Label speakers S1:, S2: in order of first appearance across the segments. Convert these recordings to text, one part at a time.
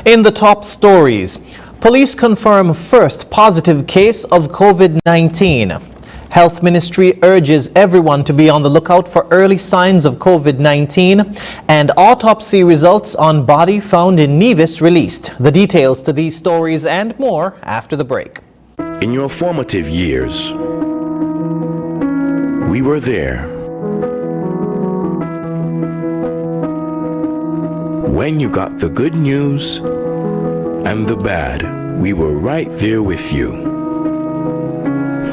S1: In the top stories, police confirm first positive case of COVID-19. Health Ministry urges everyone to be on the lookout for early signs of COVID-19, and autopsy results on body found in Nevis released. The details to these stories and more after the break.
S2: In your formative years, we were there. When you got the good news and the bad, we were right there with you.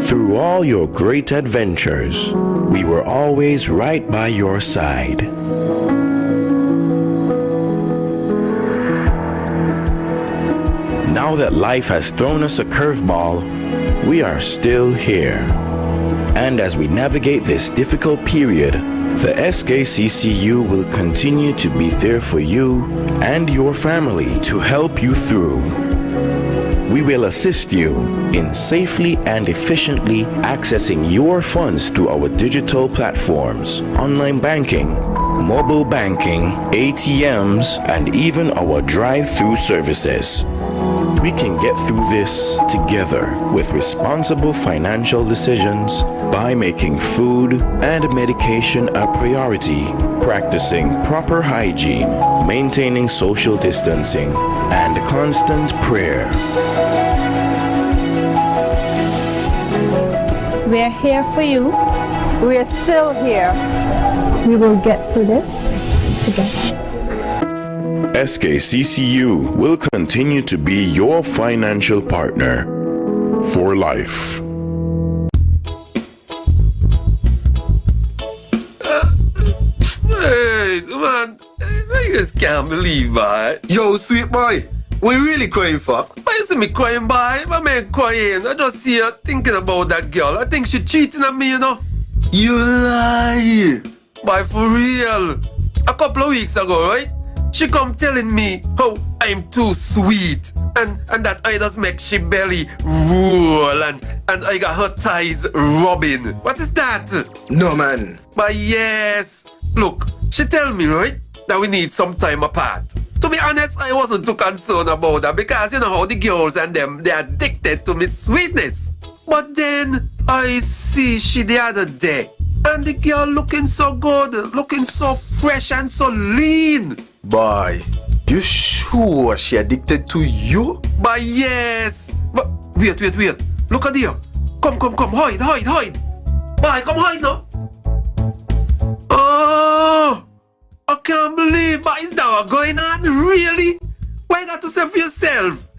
S2: Through all your great adventures, we were always right by your side. Now that life has thrown us a curveball, we are still here. And as we navigate this difficult period, the SKCCU will continue to be there for you and your family to help you through. We will assist you in safely and efficiently accessing your funds through our digital platforms, online banking, mobile banking, ATMs, and even our drive-through services. We can get through this together with responsible financial decisions by making food and medication a priority, practicing proper hygiene, maintaining social distancing, and constant prayer.
S3: We're here for you.
S4: We're still here.
S3: We will get through this together.
S2: SKCCU will continue to be your financial partner for life.
S5: Hey, man, I just can't believe that.
S6: Yo, sweet boy, what you really crying for?
S5: Why you see me crying, boy? My man crying. I just see her thinking about that girl. I think she cheating on me, you know.
S6: You lie.
S5: Boy, for real. A couple of weeks ago, right? She come telling me how I'm too sweet and that I just make she belly roll and I got her thighs rubbing. What is that?
S6: No, man.
S5: But yes. Look, she tell me, right, that we need some time apart. To be honest, I wasn't too concerned about that because you know how the girls and them, they're addicted to me sweetness. But then I see she the other day and the girl looking so good, looking so fresh and so lean.
S6: Boy, you sure she addicted to you?
S5: But yes. But wait. Look at her. Come. Hide. Boy, come hide now. Oh, I can't believe, but is that what going on? Really? Why you got to say for yourself?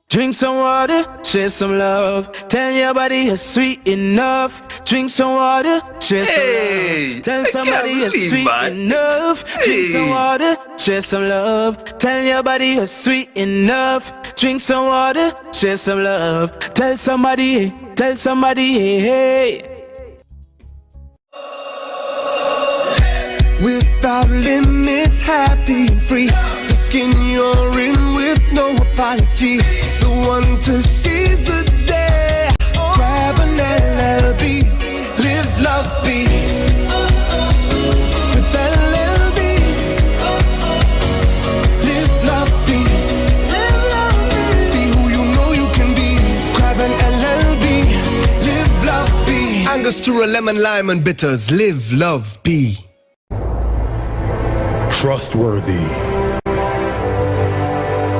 S7: Drink some water, share some love. Tell your body you're sweet enough. Drink some water, share some love. Tell somebody you're sweet enough. Drink some water, share some love. Tell your body you're sweet enough. Drink some water, share some love. Tell somebody, hey.
S8: Without limits, happy and free. The skin you're in with no apology. The one to seize the day. Grab an LLB, live, love, be. With LLB, live, love, be. Live, love, be. Be who you know you can be. Grab an LLB, live, love, be. Angostura, lemon, lime, and bitters. Live, love, be.
S9: Trustworthy,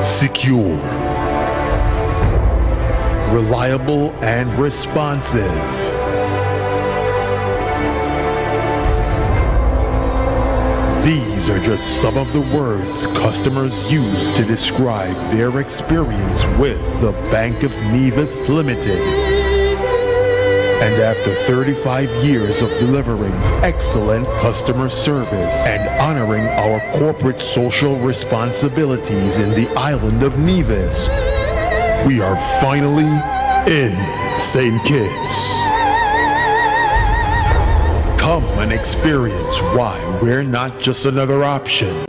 S9: secure, reliable, and responsive. These are just some of the words customers use to describe their experience with the Bank of Nevis Limited. And after 35 years of delivering excellent customer service and honoring our corporate social responsibilities in the island of Nevis, we are finally in St. Kitts. Come and experience why we're not just another option.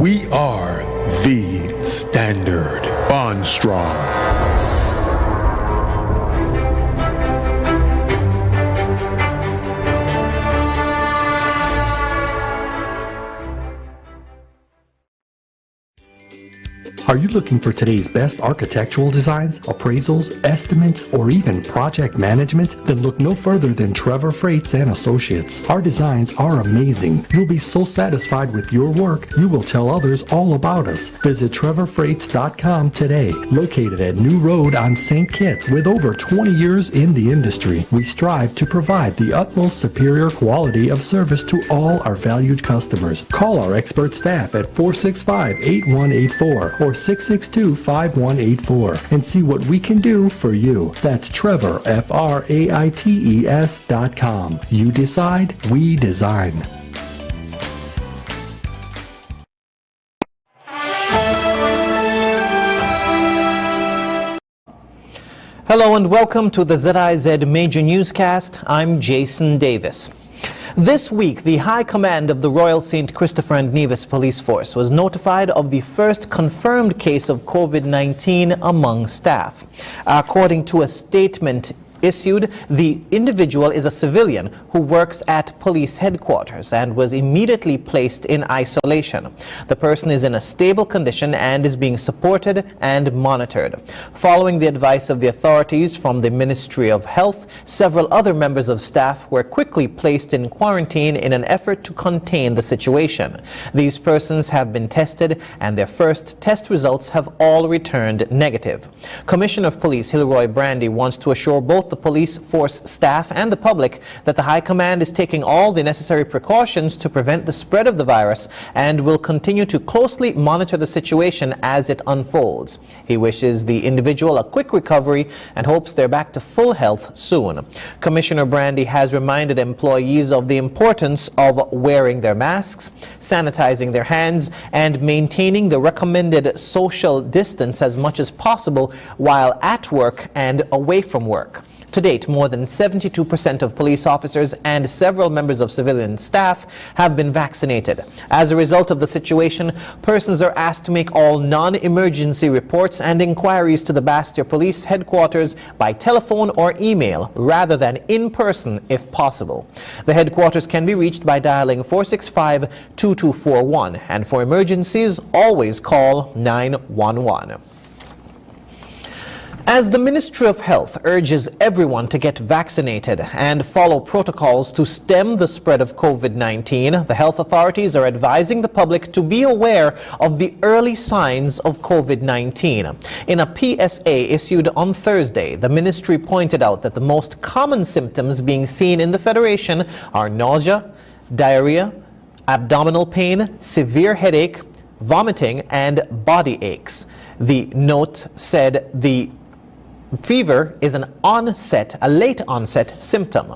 S9: We are the standard. Bond strong.
S10: Are you looking for today's best architectural designs, appraisals, estimates, or even project management? Then look no further than Trevor Freights and Associates. Our designs are amazing. You'll be so satisfied with your work, you will tell others all about us. Visit trevorfreights.com today. Located at New Road on St. Kitts, with over 20 years in the industry, we strive to provide the utmost superior quality of service to all our valued customers. Call our expert staff at 465-8184 or 662-5184 and see what we can do for you. That's Trevor, FRAITES.com. You decide, we design.
S1: Hello and welcome to the ZIZ Major Newscast. I'm Jason Davis. This week, the High Command of the Royal St. Christopher and Nevis Police Force was notified of the first confirmed case of COVID-19 among staff. According to a statement issued, the individual is a civilian who works at police headquarters and was immediately placed in isolation. The person is in a stable condition and is being supported and monitored. Following the advice of the authorities from the Ministry of Health, several other members of staff were quickly placed in quarantine in an effort to contain the situation. These persons have been tested and their first test results have all returned negative. Commissioner of Police Hilroy Brandy wants to assure both the police force staff and the public that the High Command is taking all the necessary precautions to prevent the spread of the virus and will continue to closely monitor the situation as it unfolds. He wishes the individual a quick recovery and hopes they're back to full health soon. Commissioner Brandy has reminded employees of the importance of wearing their masks, sanitizing their hands, and maintaining the recommended social distance as much as possible while at work and away from work. To date, more than 72% of police officers and several members of civilian staff have been vaccinated. As a result of the situation, persons are asked to make all non-emergency reports and inquiries to the Bastia Police Headquarters by telephone or email rather than in person if possible. The headquarters can be reached by dialing 465-2241, and for emergencies, always call 911. As the Ministry of Health urges everyone to get vaccinated and follow protocols to stem the spread of COVID-19, the health authorities are advising the public to be aware of the early signs of COVID-19. In a PSA issued on Thursday, the ministry pointed out that the most common symptoms being seen in the Federation are nausea, diarrhea, abdominal pain, severe headache, vomiting, and body aches. The note said the fever is a late onset symptom.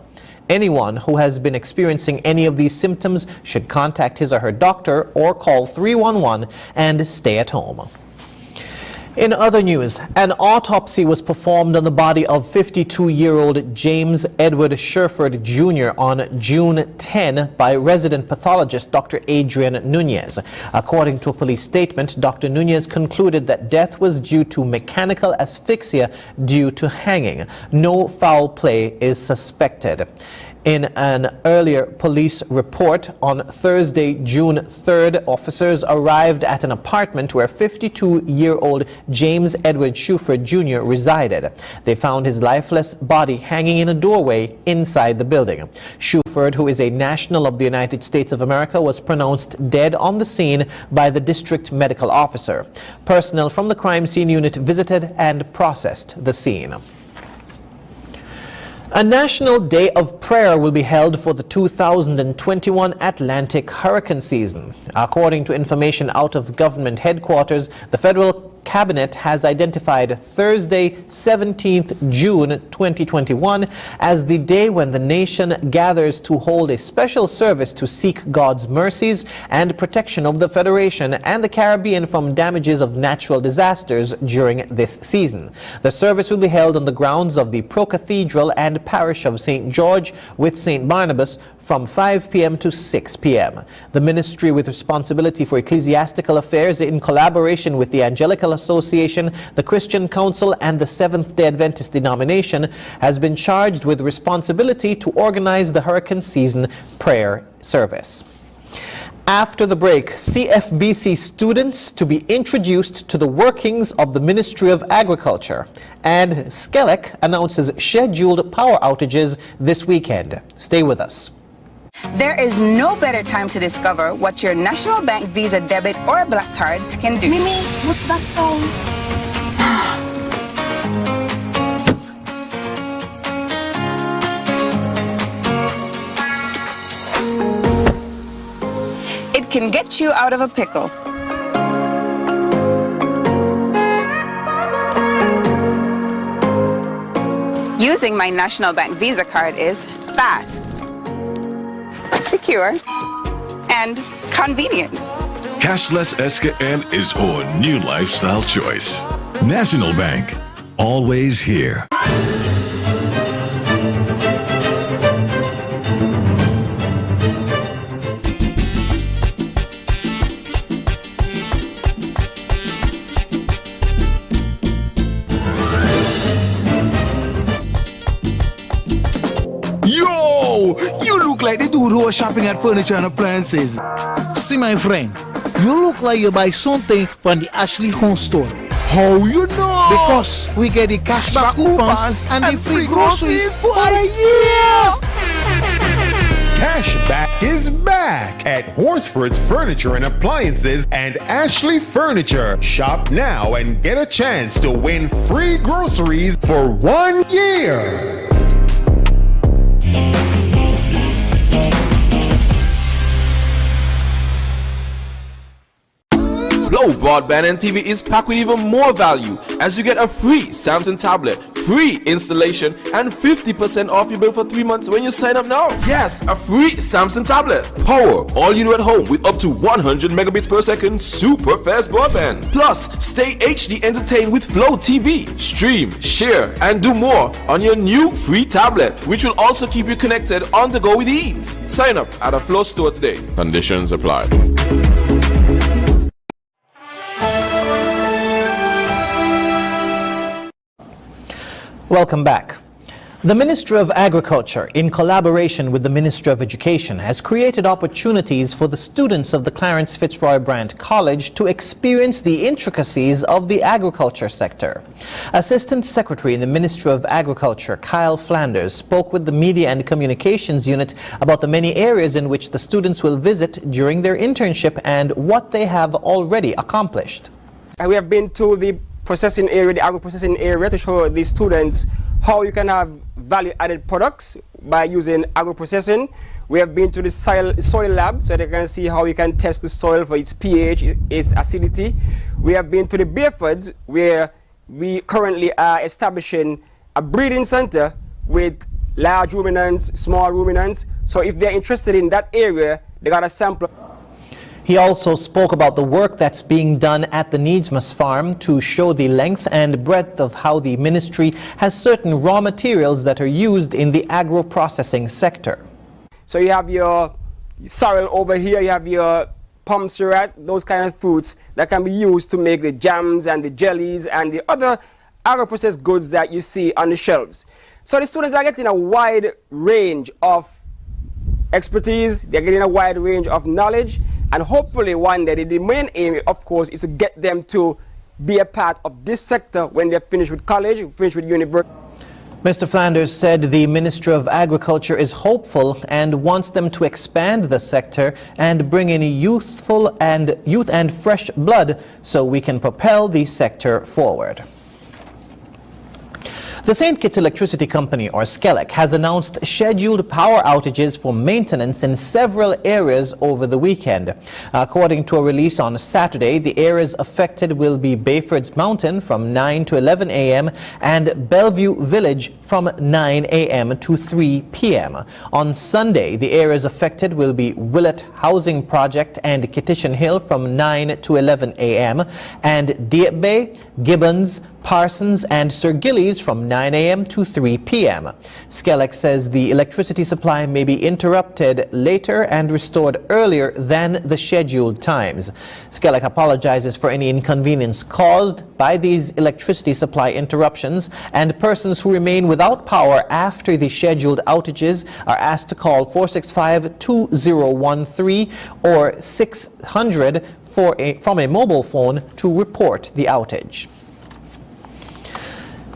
S1: Anyone who has been experiencing any of these symptoms should contact his or her doctor or call 311 and stay at home. In other news, an autopsy was performed on the body of 52-year-old James Edward Sherford Jr. on June 10 by resident pathologist Dr. Adrian Nunez. According to a police statement, Dr. Nunez concluded that death was due to mechanical asphyxia due to hanging. No foul play is suspected. In an earlier police report on Thursday, June 3rd, officers arrived at an apartment where 52-year-old James Edward Sherford Jr. resided. They found his lifeless body hanging in a doorway inside the building. Sherford, who is a national of the United States of America, was pronounced dead on the scene by the district medical officer. Personnel from the crime scene unit visited and processed the scene. A National Day of Prayer will be held for the 2021 Atlantic hurricane season. According to information out of government headquarters, the federal Cabinet has identified Thursday, 17th June 2021 as the day when the nation gathers to hold a special service to seek God's mercies and protection of the Federation and the Caribbean from damages of natural disasters during this season. The service will be held on the grounds of the Pro-Cathedral and Parish of St. George with St. Barnabas from 5 p.m. to 6 p.m. The ministry with responsibility for ecclesiastical affairs, in collaboration with the Angelical Association, the Christian Council, and the Seventh-day Adventist denomination, has been charged with responsibility to organize the hurricane season prayer service. After the break, CFBC students to be introduced to the workings of the Ministry of Agriculture. And Skelec announces scheduled power outages this weekend. Stay with us.
S11: There is no better time to discover what your National Bank Visa debit or black cards can do.
S12: Mimi, what's that song?
S11: It can get you out of a pickle. Using my National Bank Visa card is fast, secure, and convenient.
S13: Cashless SKN is our new lifestyle choice. National Bank, always here.
S7: Yo! You look like the dude who was shopping at Furniture and Appliances.
S14: See, my friend, you look like you buy something from the Ashley Home Store.
S7: How you know?
S14: Because we get the cashback coupons and the free groceries for a year!
S9: Cashback is back at Horsford's Furniture and Appliances and Ashley Furniture. Shop now and get a chance to win free groceries for 1 year.
S15: Flow Broadband and TV is packed with even more value as you get a free Samsung tablet, free installation, and 50% off your bill for 3 months when you sign up now. Yes, a free Samsung tablet. Power all you do at home with up to 100 megabits per second super fast broadband. Plus, stay HD entertained with Flow TV. Stream, share, and do more on your new free tablet, which will also keep you connected on the go with ease. Sign up at a Flow store today. Conditions apply.
S1: Welcome back. The Ministry of Agriculture, in collaboration with the Ministry of Education, has created opportunities for the students of the Clarence Fitzroy Brand College to experience the intricacies of the agriculture sector. Assistant Secretary in the Ministry of Agriculture, Kyle Flanders, spoke with the Media and Communications Unit about the many areas in which the students will visit during their internship and what they have already accomplished.
S16: We have been to the processing area, the agro-processing area, to show the students how you can have value-added products by using agro-processing. We have been to the soil lab so they can see how you can test the soil for its pH, its acidity. We have been to the Bearfords where we currently are establishing a breeding center with large ruminants, small ruminants. So if they're interested in that area, they got a sample.
S1: He also spoke about the work that's being done at the Needsmas farm to show the length and breadth of how the ministry has certain raw materials that are used in the agro-processing sector.
S16: So you have your sorrel over here, you have your pomseurat, those kind of fruits that can be used to make the jams and the jellies and the other agro-processed goods that you see on the shelves. So the students are getting a wide range of expertise, they're getting a wide range of knowledge, and hopefully one day the main aim, of course, is to get them to be a part of this sector when they're finished with college, finished with university.
S1: Mr. Flanders said the Ministry of Agriculture is hopeful and wants them to expand the sector and bring in youth and fresh blood so we can propel the sector forward. The St. Kitts Electricity Company, or Skelec, has announced scheduled power outages for maintenance in several areas over the weekend. According to a release on Saturday, the areas affected will be Bayford's Mountain from 9 to 11 a.m. and Bellevue Village from 9 a.m. to 3 p.m. On Sunday, the areas affected will be Willett Housing Project and Kittition Hill from 9 to 11 a.m. and Deep Bay, Gibbons, Parsons and Sir Gillies from 9 a.m. to 3 p.m. Skelleck says the electricity supply may be interrupted later and restored earlier than the scheduled times. Skelleck apologizes for any inconvenience caused by these electricity supply interruptions, and persons who remain without power after the scheduled outages are asked to call 465-2013 or 600 from a mobile phone to report the outage.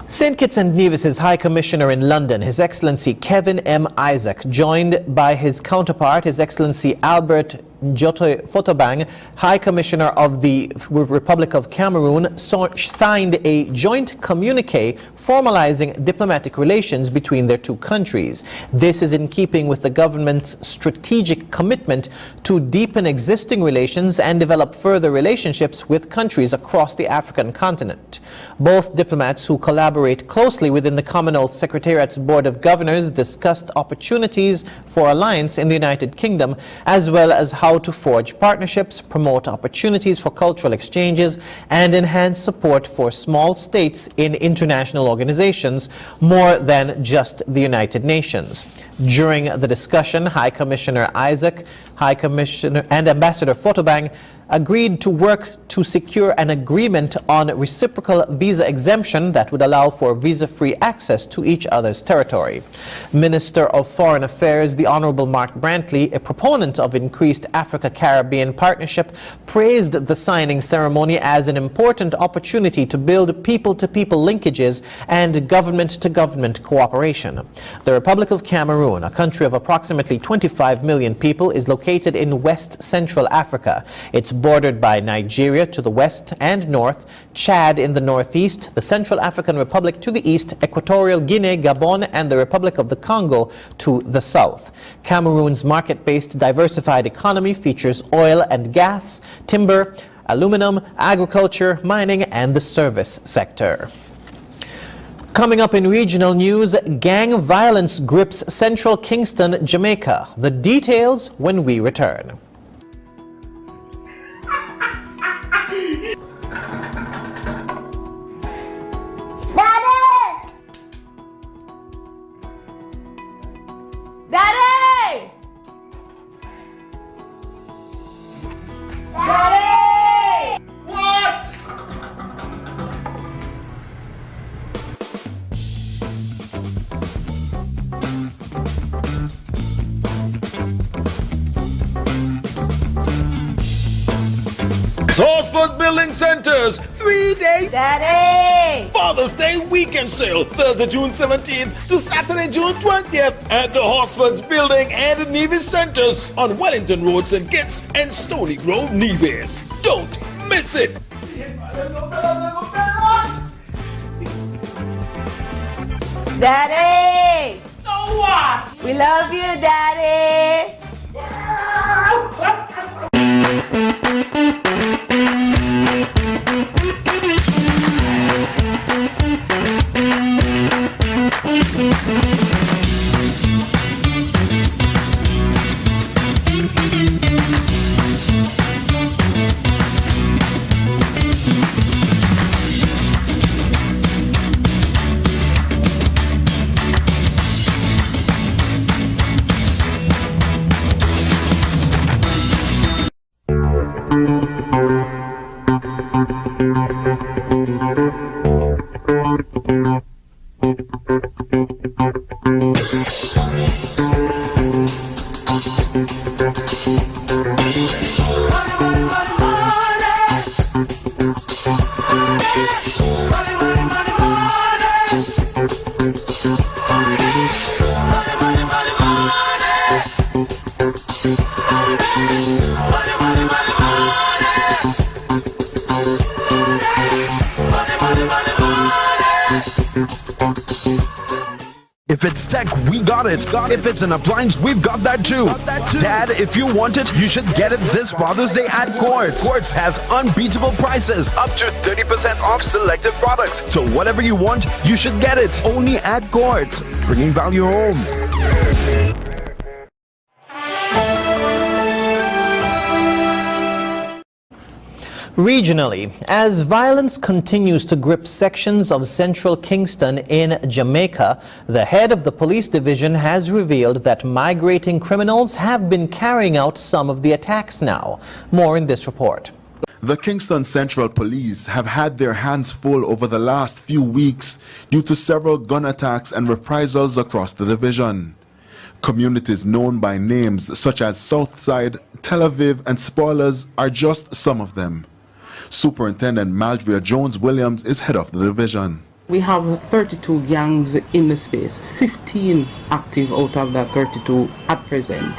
S1: St. Kitts and Nevis's High Commissioner in London, His Excellency Kevin M. Isaac, joined by his counterpart, His Excellency Albert Njoto Fotobang, High Commissioner of the Republic of Cameroon, signed a joint communique formalizing diplomatic relations between their two countries. This is in keeping with the government's strategic commitment to deepen existing relations and develop further relationships with countries across the African continent. Both diplomats, who collaborate closely within the Commonwealth Secretariat's Board of Governors, discussed opportunities for alliance in the United Kingdom, as well as how to forge partnerships, promote opportunities for cultural exchanges, and enhance support for small states in international organizations more than just the United Nations. During the discussion, High Commissioner Isaac, High Commissioner and Ambassador Fotobang agreed to work to secure an agreement on reciprocal visa exemption that would allow for visa-free access to each other's territory. Minister of Foreign Affairs, the Honorable Mark Brantley, a proponent of increased Africa-Caribbean partnership, praised the signing ceremony as an important opportunity to build people-to-people linkages and government-to-government cooperation. The Republic of Cameroon, a country of approximately 25 million people, is located in West Central Africa. It's bordered by Nigeria to the west and north, Chad in the northeast, the Central African Republic to the east, Equatorial Guinea, Gabon, and the Republic of the Congo to the south. Cameroon's market-based diversified economy features oil and gas, timber, aluminum, agriculture, mining, and the service sector. Coming up in regional news, gang violence grips central Kingston, Jamaica. The details when we return.
S12: Daddy! Daddy! What?
S17: Horsford Building Centers 3-day
S12: Daddy!
S17: Father's Day weekend sale, Thursday, June 17th to Saturday, June 20th at the Horsford's Building and the Nevis Centers on Wellington Road, St. Kitts and Stony Grove, Nevis. Don't miss it!
S12: Daddy! So what? We love you, Daddy!
S18: If it's tech, we got it. If it's an appliance, we've got that too. Dad, if you want it, you should get it this Father's Day at Quartz. Quartz has unbeatable prices, up to 30% off selected products. So whatever you want, you should get it. Only at Quartz, bringing value home.
S1: Regionally, as violence continues to grip sections of central Kingston in Jamaica, the head of the police division has revealed that migrating criminals have been carrying out some of the attacks now. More in this report.
S9: The Kingston Central Police have had their hands full over the last few weeks due to several gun attacks and reprisals across the division. Communities known by names such as Southside, Tel Aviv, and Spoilers are just some of them. Superintendent Maldria Jones-Williams is head of the division.
S19: We have 32 gangs in the space, 15 active out of that 32 at present.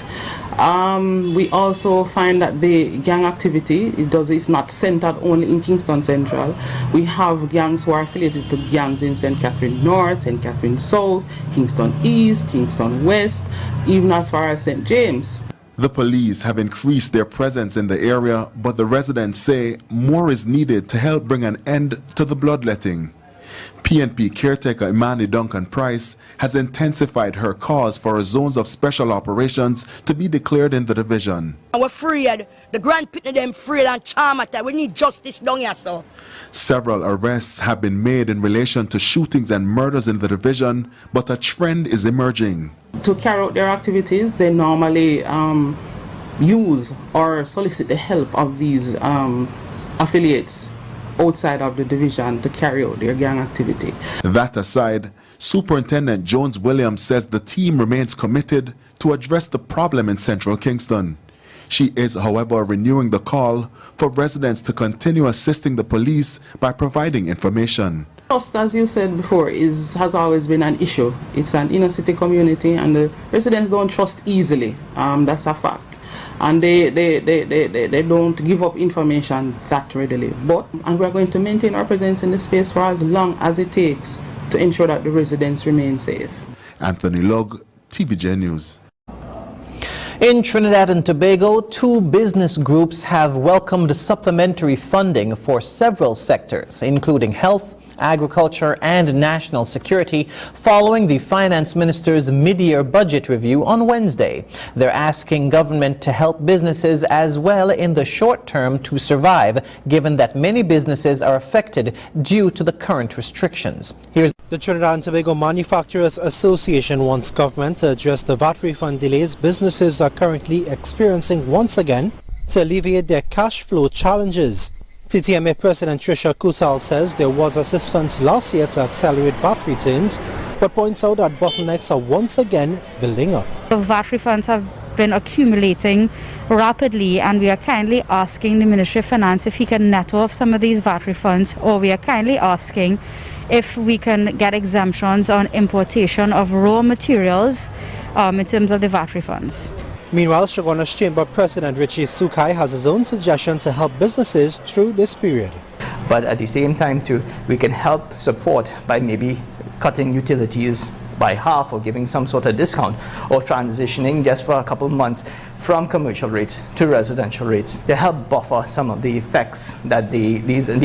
S19: We also find that the gang activity is not centered only in Kingston Central. We have gangs who are affiliated to gangs in St. Catherine North, St. Catherine South, Kingston East, Kingston West, even as far as St. James.
S9: The police have increased their presence in the area, but the residents say more is needed to help bring an end to the bloodletting. PNP caretaker Imani Duncan Price has intensified her calls for zones of special operations to be declared in the division.
S20: We're afraid, the grand pitney them afraid and charm at that. We need justice down here, sir.
S9: Several arrests have been made in relation to shootings and murders in the division, but a trend is emerging.
S19: To carry out their activities, they normally use or solicit the help of these affiliates outside of the division to carry out their gang activity.
S9: That aside, Superintendent Jones-Williams says the team remains committed to address the problem in central Kingston. She is, however, renewing the call for residents to continue assisting the police by providing information.
S19: Trust, as you said before, has always been an issue. It's an inner city community and the residents don't trust easily. That's a fact. And they don't give up information that readily. And we're going to maintain our presence in the space for as long as it takes to ensure that the residents remain safe.
S9: Anthony Log, TVJ News.
S1: In Trinidad and Tobago, 2 business groups have welcomed supplementary funding for several sectors, including health, agriculture and national security, following the finance minister's mid-year budget review on Wednesday. They're asking government to help businesses as well in the short term to survive, given that many businesses are affected due to the current restrictions. Here's
S14: the Trinidad and Tobago Manufacturers Association wants government to address the VAT refund delays businesses are currently experiencing once again to alleviate their cash flow challenges. TTMA President Trisha Kusal says there was assistance last year to accelerate VAT returns, but points out that bottlenecks are once again building up.
S21: The VAT refunds have been accumulating rapidly, and we are kindly asking the Ministry of Finance if he can net off some of these VAT refunds, or we are kindly asking if we can get exemptions on importation of raw materials in terms of the VAT refunds.
S14: Meanwhile, Shogunas Chamber President Richie Sukai has his own suggestion to help businesses through this period.
S22: But at the same time too, we can help support by maybe cutting utilities by half or giving some sort of discount, or transitioning just for a couple of months from commercial rates to residential rates to help buffer some of the effects that the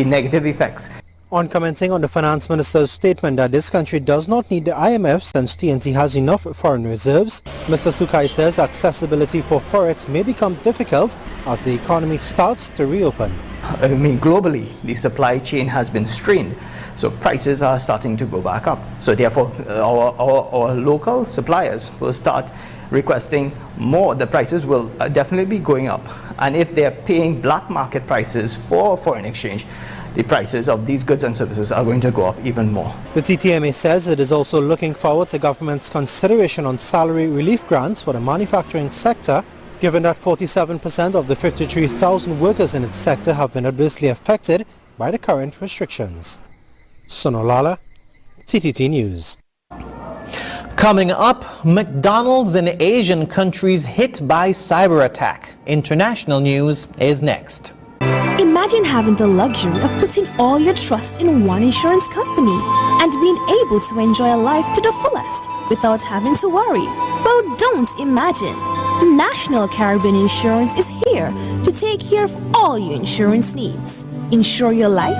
S22: negative effects.
S14: On commenting on the finance minister's statement that this country does not need the IMF since TNT has enough foreign reserves, Mr. Sukai says accessibility for forex may become difficult as the economy starts to reopen.
S22: I mean, globally, the supply chain has been strained, so prices are starting to go back up. So therefore, our local suppliers will start requesting more. The prices will definitely be going up. And if they're paying black market prices for foreign exchange, the prices of these goods and services are going to go up even more.
S14: The TTMA says it is also looking forward to government's consideration on salary relief grants for the manufacturing sector, given that 47% of the 53,000 workers in its sector have been adversely affected by the current restrictions. Sonolala, TTT News.
S1: Coming up, McDonald's in Asian countries hit by cyber attack. International news is next.
S23: Imagine having the luxury of putting all your trust in one insurance company and being able to enjoy life to the fullest without having to worry. Well, don't imagine. National Caribbean Insurance is here to take care of all your insurance needs. Insure your life,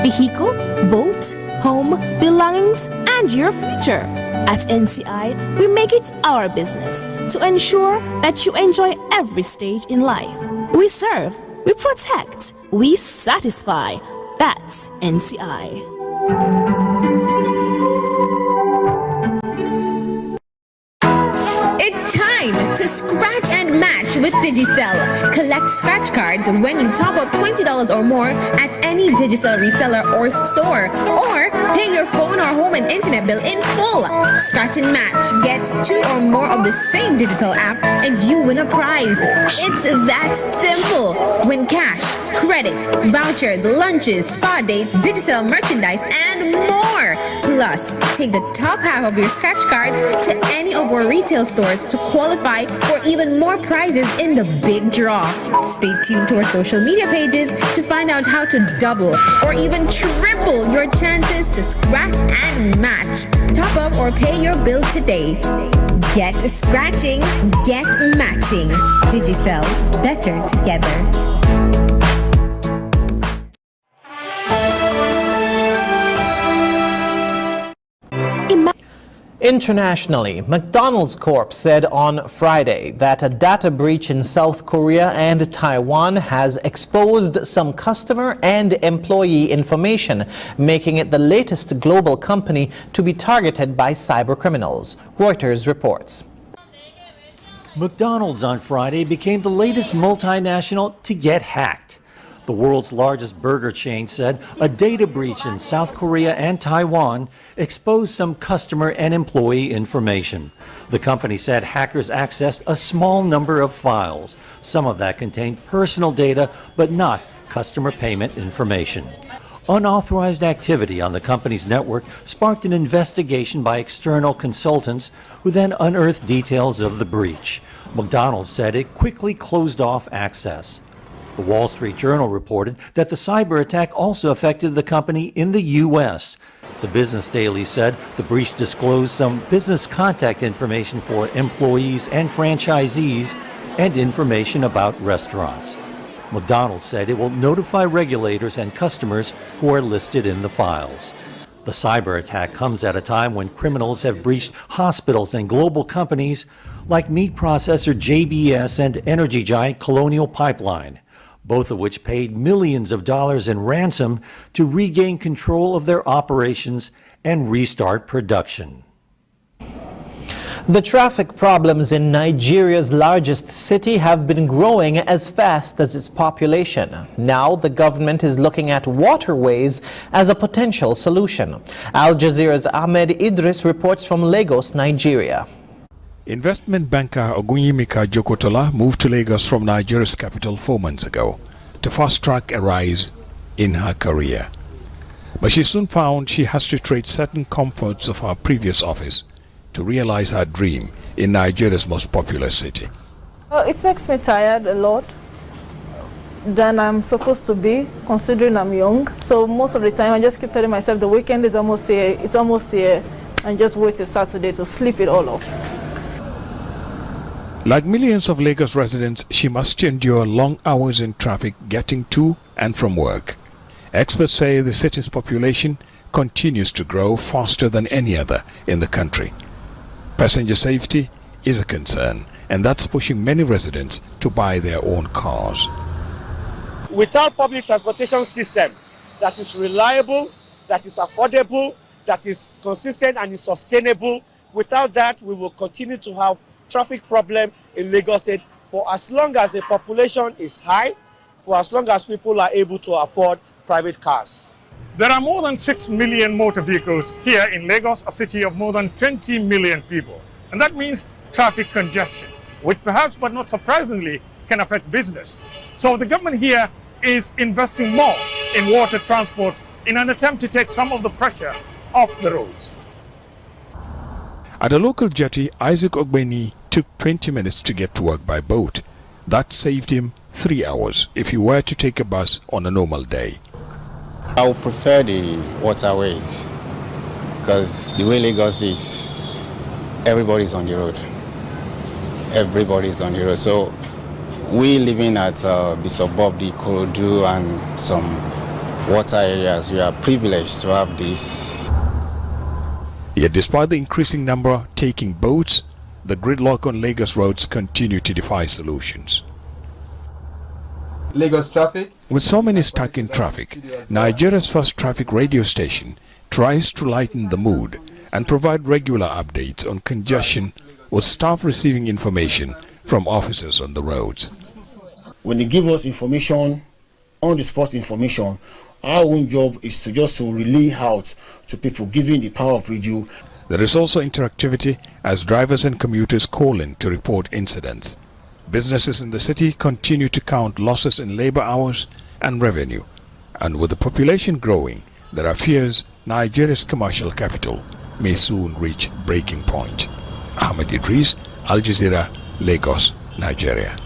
S23: vehicle, boat, home, belongings, and your future. At NCI, we make it our business to ensure that you enjoy every stage in life. We serve We protect, we satisfy. That's NCI.
S2: It's time to scratch and match with Digicel. Collect scratch cards when you top up $20 or more at any Digicel reseller or store, or pay your phone or home and internet bill in full. Scratch and match. Get 2 or more of the same digital app and you win a prize. It's that simple. Win cash, credit, vouchers, lunches, spa dates, Digicel merchandise, and more. Plus, take the top half of your scratch cards to any of our retail stores to qualify for even more prizes in the big draw. Stay tuned to our social media pages to find out how to double or even triple your chances to scratch and match. Top up or pay your bill today. Get scratching, get matching. Digicel, better together.
S1: Internationally, McDonald's Corp said on Friday that a data breach in South Korea and Taiwan has exposed some customer and employee information, making it the latest global company to be targeted by cybercriminals. Reuters reports.
S3: McDonald's on Friday became the latest multinational to get hacked. The world's largest burger chain said a data breach in South Korea and Taiwan exposed some customer and employee information. The company said hackers accessed a small number of files. Some of that contained personal data, but not customer payment information. Unauthorized activity on the company's network sparked an investigation by external consultants who then unearthed details of the breach. McDonald's said it quickly closed off access. The Wall Street Journal reported that the cyber attack also affected the company in the U.S. The Business Daily said the breach disclosed some business contact information for employees and franchisees and information about restaurants. McDonald's said it will notify regulators and customers who are listed in the files. The cyber attack comes at a time when criminals have breached hospitals and global companies like meat processor JBS and energy giant Colonial Pipeline, both of which paid millions of dollars in ransom to regain control of their operations and restart production.
S1: The traffic problems in Nigeria's largest city have been growing as fast as its population. Now the government is looking at waterways as a potential solution. Al Jazeera's Ahmed Idris reports from Lagos, Nigeria.
S4: Investment banker Ogunyimika Jokotola moved to Lagos from Nigeria's capital 4 months ago to fast-track a rise in her career. But she soon found she has to trade certain comforts of her previous office to realize her dream in Nigeria's most populous city.
S24: It makes me tired a lot than I'm supposed to be, considering I'm young. So most of the time I just keep telling myself the weekend is almost here, it's almost here, and just wait till Saturday to sleep it all off.
S4: Like millions of Lagos residents, she must endure long hours in traffic getting to and from work. Experts say the city's population continues to grow faster than any other in the country. Passenger safety is a concern, and that's pushing many residents to buy their own cars.
S25: Without public transportation system that is reliable, that is affordable, that is consistent and is sustainable, without that we will continue to have traffic problem in Lagos State for as long as the population is high, for as long as people are able to afford private cars.
S26: There are more than 6 million motor vehicles here in Lagos, a city of more than 20 million people. And that means traffic congestion, which perhaps, but not surprisingly, can affect business. So the government here is investing more in water transport in an attempt to take some of the pressure off the roads.
S4: At a local jetty, Isaac Ogbeni took 20 minutes to get to work by boat. That saved him 3 hours if he were to take a bus on a normal day.
S27: I would prefer the waterways because the way Lagos is, everybody's on the road. Everybody's on the road. So we living at the suburb, the Ikorodu and some water areas, we are privileged to have this.
S4: Yet despite the increasing number taking boats, the gridlock on Lagos roads continue to defy solutions.
S15: Lagos traffic.
S4: With so many stuck in traffic, Nigeria's first traffic radio station tries to lighten the mood and provide regular updates on congestion, with staff receiving information from officers on the roads.
S5: When they give us information, on the spot information, our own job is to relay out to people, giving the power of radio.
S4: There is also interactivity as drivers and commuters call in to report incidents. Businesses in the city continue to count losses in labor hours and revenue. And with the population growing, there are fears Nigeria's commercial capital may soon reach breaking point. Ahmed Idris, Al Jazeera, Lagos, Nigeria.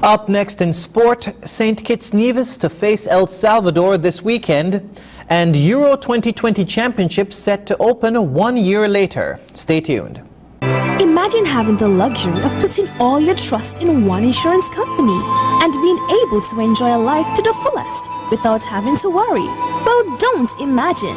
S1: Up next in sport, St. Kitts Nevis to face El Salvador this weekend, and Euro 2020 Championship set to open 1 year later. Stay tuned.
S23: Imagine having the luxury of putting all your trust in one insurance company and being able to enjoy a life to the fullest without having to worry. Well, don't imagine.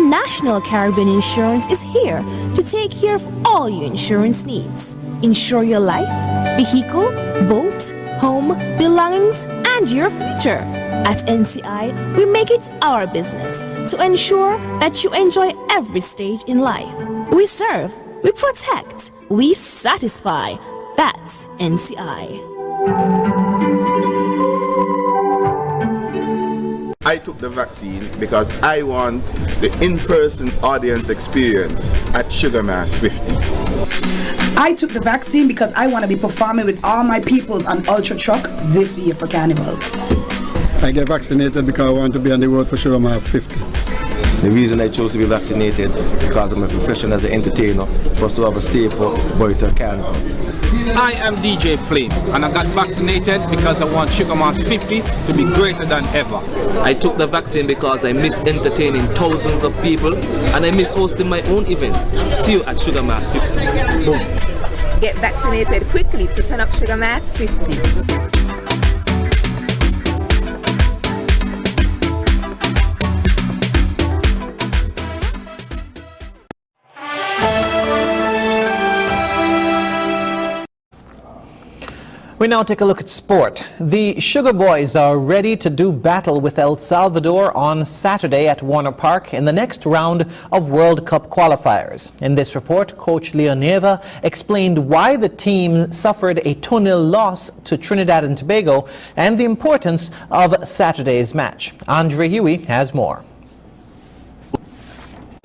S23: National Caribbean Insurance is here to take care of all your insurance needs. Insure your life, vehicle, boat, home, belongings, and your future. At NCI, we make it our business to ensure that you enjoy every stage in life. We serve, we protect, we satisfy. That's NCI.
S6: I took the vaccine because I want the in-person audience experience at Sugar Mass 50.
S7: I took the vaccine because I want to be performing with all my peoples on Ultra Truck this year for Carnival.
S8: I get vaccinated because I want to be on the road for Sugar Mass 50.
S10: The reason I chose to be vaccinated because of my profession as an entertainer, for us to have a safer Boyta Carnival.
S11: I am DJ Flames and I got vaccinated because I want Sugar Mass 50 to be greater than ever.
S13: I took the vaccine because I miss entertaining thousands of people and I miss hosting my own events. See you at Sugar Mass 50. Boom.
S28: Get vaccinated quickly to turn up Sugar Mass 50.
S1: We now take a look at sport. The Sugar Boys are ready to do battle with El Salvador on Saturday at Warner Park in the next round of World Cup qualifiers. In this report, Coach Leoneva explained why the team suffered a 2-0 loss to Trinidad and Tobago and the importance of Saturday's match. Andre Huey has more.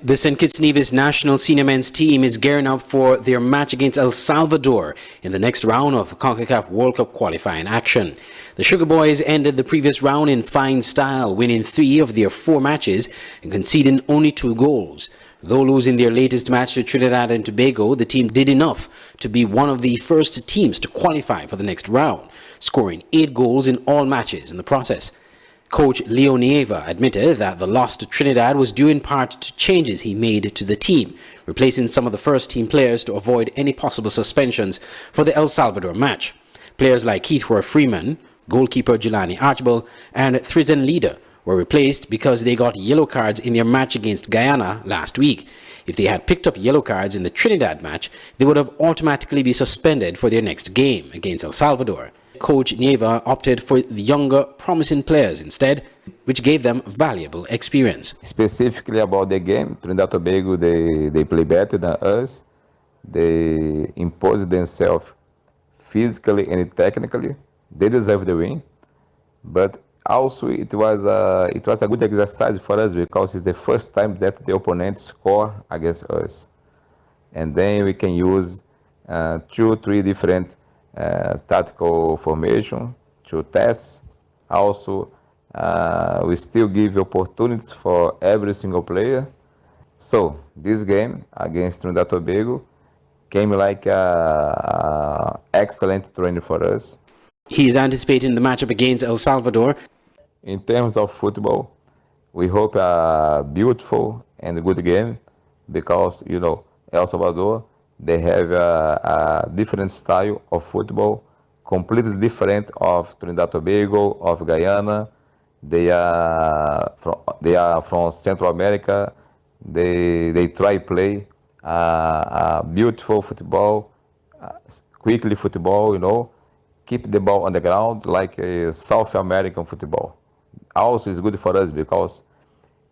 S29: The St. Kitts Nevis national senior men's team is gearing up for their match against El Salvador in the next round of CONCACAF World Cup qualifying action. The Sugar Boys ended the previous round in fine style, winning 3 of their 4 matches and conceding only 2 goals. Though losing their latest match to Trinidad and Tobago, the team did enough to be one of the first teams to qualify for the next round, scoring 8 goals in all matches in the process. Coach Leo Nieva admitted that the loss to Trinidad was due in part to changes he made to the team, replacing some of the first-team players to avoid any possible suspensions for the El Salvador match. Players like Keithroy Freeman, goalkeeper Jelani Archibald, and Thrizen Leader were replaced because they got yellow cards in their match against Guyana last week. If they had picked up yellow cards in the Trinidad match, they would have automatically been suspended for their next game against El Salvador. Coach Nieva opted for the younger, promising players instead, which gave them valuable experience.
S10: Specifically about the game, Trinidad and Tobago, they play better than us. They impose themselves physically and technically. They deserve the win. But also it was a good exercise for us because it's the first time that the opponent score against us. And then we can use 2-3 different tactical formation to test. Also, we still give opportunities for every single player. So this game against Trinidad and Tobago came like excellent training for us.
S29: He is anticipating the matchup against El Salvador.
S10: In terms of football, we hope a beautiful and good game because, you know, El Salvador, they have a different style of football, completely different of Trinidad and Tobago, of Guyana. They are from Central America. They try play beautiful football, quickly football, you know. keep the ball on the ground like a South American football. Also, it's good for us because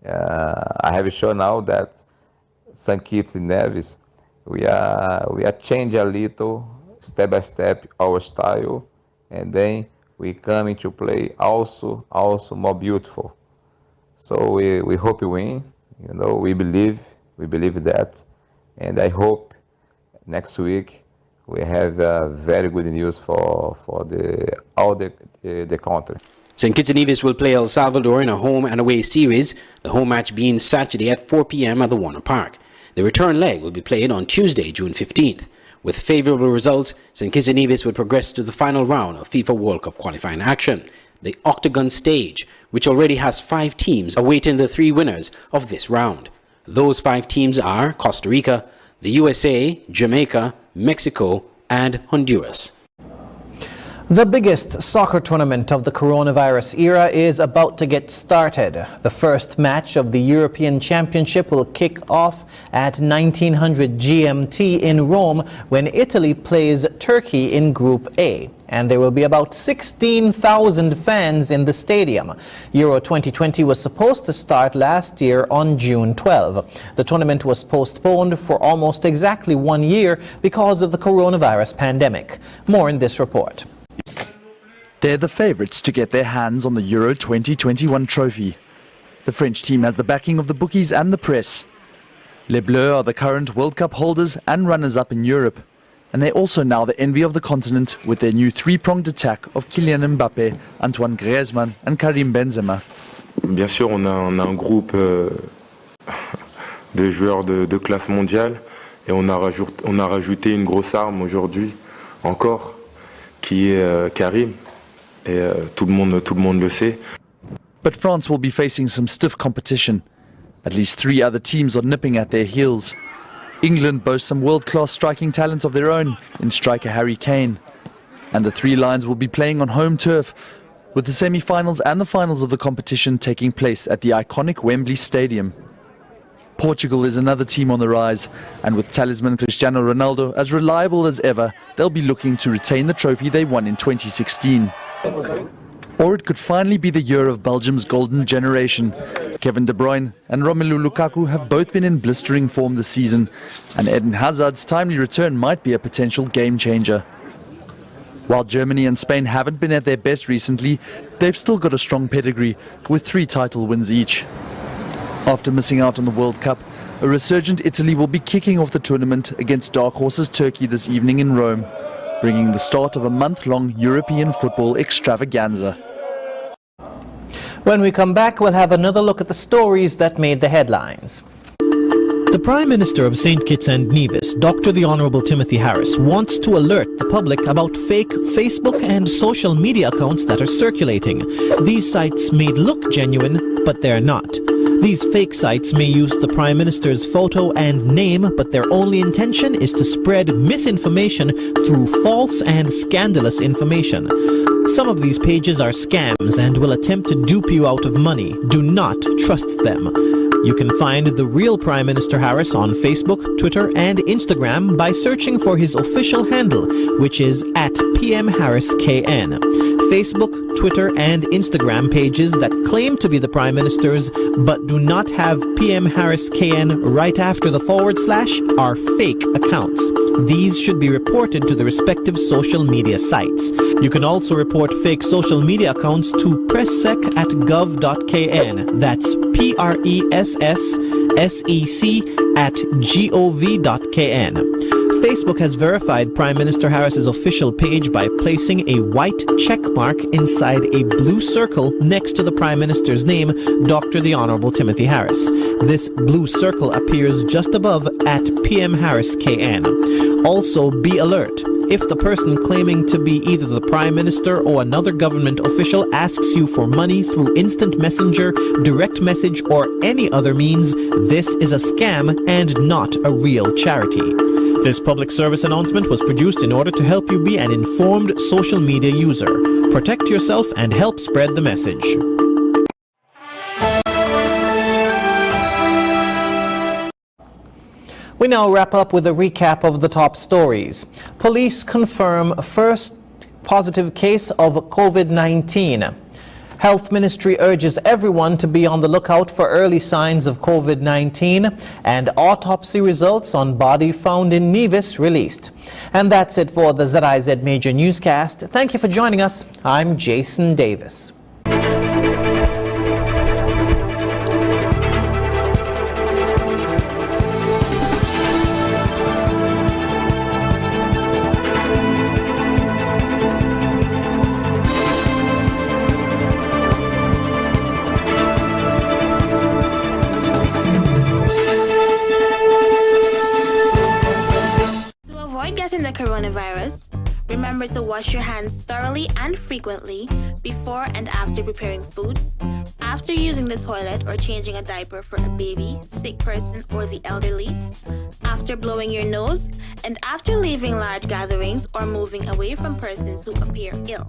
S10: I have shown now that St. Kitts and Nevis, we are changing a little, step by step, our style, and then we coming to play also more beautiful. So we hope we win. You know, we believe that, and I hope next week we have very good news for all the country.
S29: St. Kitts and Nevis will play El Salvador in a home and away series, the home match being Saturday at 4 p.m. at the Warner Park. The return leg will be played on Tuesday, June 15th. With favorable results, St. Kitts and Nevis would progress to the final round of FIFA World Cup qualifying action, the Octagon stage, which already has 5 teams awaiting the 3 winners of this round. Those 5 teams are Costa Rica, the USA, Jamaica, Mexico, and Honduras.
S1: The biggest soccer tournament of the coronavirus era is about to get started. The first match of the European Championship will kick off at 1900 GMT in Rome when Italy plays Turkey in Group A. And there will be about 16,000 fans in the stadium. Euro 2020 was supposed to start last year on June 12. The tournament was postponed for almost exactly 1 year because of the coronavirus pandemic. More in this report.
S9: They're the favourites to get their hands on the Euro 2021 trophy. The French team has the backing of the bookies and the press. Les Bleus are the current World Cup holders and runners-up in Europe. And they're also now the envy of the continent with their new 3-pronged attack of Kylian Mbappé, Antoine Griezmann and Karim Benzema.
S12: Bien sûr, on a un groupe de joueurs de classe mondiale et on a rajouté une grosse arme aujourd'hui encore qui est Karim. Et tout le monde le sait.
S9: But France will be facing some stiff competition. At least 3 other teams are nipping at their heels. England boasts some world-class striking talent of their own in striker Harry Kane. And the 3 Lions will be playing on home turf, with the semi-finals and the finals of the competition taking place at the iconic Wembley Stadium. Portugal is another team on the rise, and with talisman Cristiano Ronaldo as reliable as ever, they'll be looking to retain the trophy they won in 2016. Or it could finally be the year of Belgium's golden generation. Kevin De Bruyne and Romelu Lukaku have both been in blistering form this season, and Eden Hazard's timely return might be a potential game changer. While Germany and Spain haven't been at their best recently, they've still got a strong pedigree, with 3 title wins each. After missing out on the World Cup, a resurgent Italy will be kicking off the tournament against dark horses Turkey this evening in Rome, bringing the start of a month-long European football extravaganza.
S1: When we come back, we'll have another look at the stories that made the headlines. The Prime Minister of St. Kitts and Nevis, Dr. the Honourable Timothy Harris, wants to alert the public about fake Facebook and social media accounts that are circulating. These sites may look genuine, but they're not. These fake sites may use the Prime Minister's photo and name, but their only intention is to spread misinformation through false and scandalous information. Some of these pages are scams and will attempt to dupe you out of money. Do not trust them. You can find the real Prime Minister Harris on Facebook, Twitter, and Instagram by searching for his official handle, which is @PMHarrisKN. Facebook, Twitter, and Instagram pages that claim to be the Prime Minister's but do not have PM Harris KN right after the / are fake accounts. These should be reported to the respective social media sites. You can also report fake social media accounts to presssec@gov.kn. That's PRESSEC@gov.kn. Facebook has verified Prime Minister Harris's official page by placing a white check mark inside a blue circle next to the Prime Minister's name, Dr. the Honourable Timothy Harris. This blue circle appears just above @PMHarrisKN. Also, be alert. If the person claiming to be either the Prime Minister or another government official asks you for money through instant messenger, direct message, or any other means, this is a scam and not a real charity. This public service announcement was produced in order to help you be an informed social media user. Protect yourself and help spread the message. We now wrap up with a recap of the top stories. Police confirm first positive case of COVID-19. Health Ministry urges everyone to be on the lookout for early signs of COVID-19 and autopsy results on body found in Nevis released. And that's it for the ZIZ Major Newscast. Thank you for joining us. I'm Jason Davis.
S2: The coronavirus, remember to wash your hands thoroughly and frequently before and after preparing food, after using the toilet or changing a diaper for a baby, sick person, or the elderly, after blowing your nose, and after leaving large gatherings or moving away from persons who appear ill.